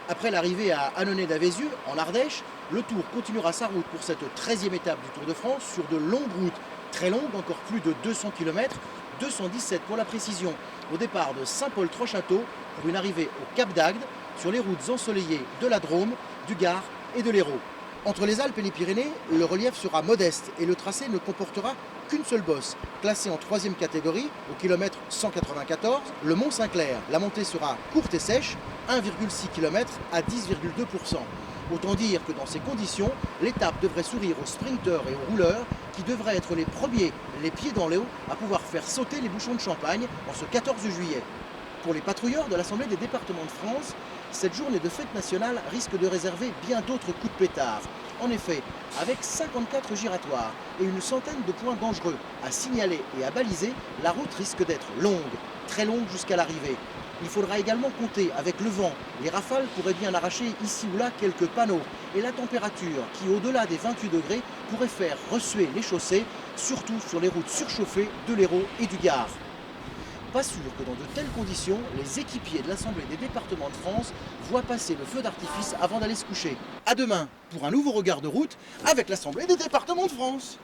Après l'arrivée à Annonay-d'Avézieux, en Ardèche, le Tour continuera sa route pour cette 13e étape du Tour de France sur de longues routes, très longues, encore plus de 200 km, 217 pour la précision, au départ de Saint-Paul-Trois-Châteaux pour une arrivée au Cap d'Agde, sur les routes ensoleillées de la Drôme, du Gard et de l'Hérault. Entre les Alpes et les Pyrénées, le relief sera modeste et le tracé ne comportera qu'une seule bosse. Classée en 3e catégorie, au kilomètre 194, le Mont Saint-Clair. La montée sera courte et sèche, 1,6 km à 10,2%. Autant dire que dans ces conditions, l'étape devrait sourire aux sprinteurs et aux rouleurs qui devraient être les premiers, les pieds dans l'eau, à pouvoir faire sauter les bouchons de champagne en ce 14 juillet. Pour les patrouilleurs de l'Assemblée des départements de France, cette journée de fête nationale risque de réserver bien d'autres coups de pétard. En effet, avec 54 giratoires et une centaine de points dangereux à signaler et à baliser, la route risque d'être longue, très longue jusqu'à l'arrivée. Il faudra également compter avec le vent. Les rafales pourraient bien arracher ici ou là quelques panneaux et la température qui, au-delà des 28 degrés, pourrait faire ressuer les chaussées, surtout sur les routes surchauffées de l'Hérault et du Gard. Pas sûr que dans de telles conditions, les équipiers de l'Assemblée des départements de France voient passer le feu d'artifice avant d'aller se coucher. À demain pour un nouveau regard de route avec l'Assemblée des départements de France.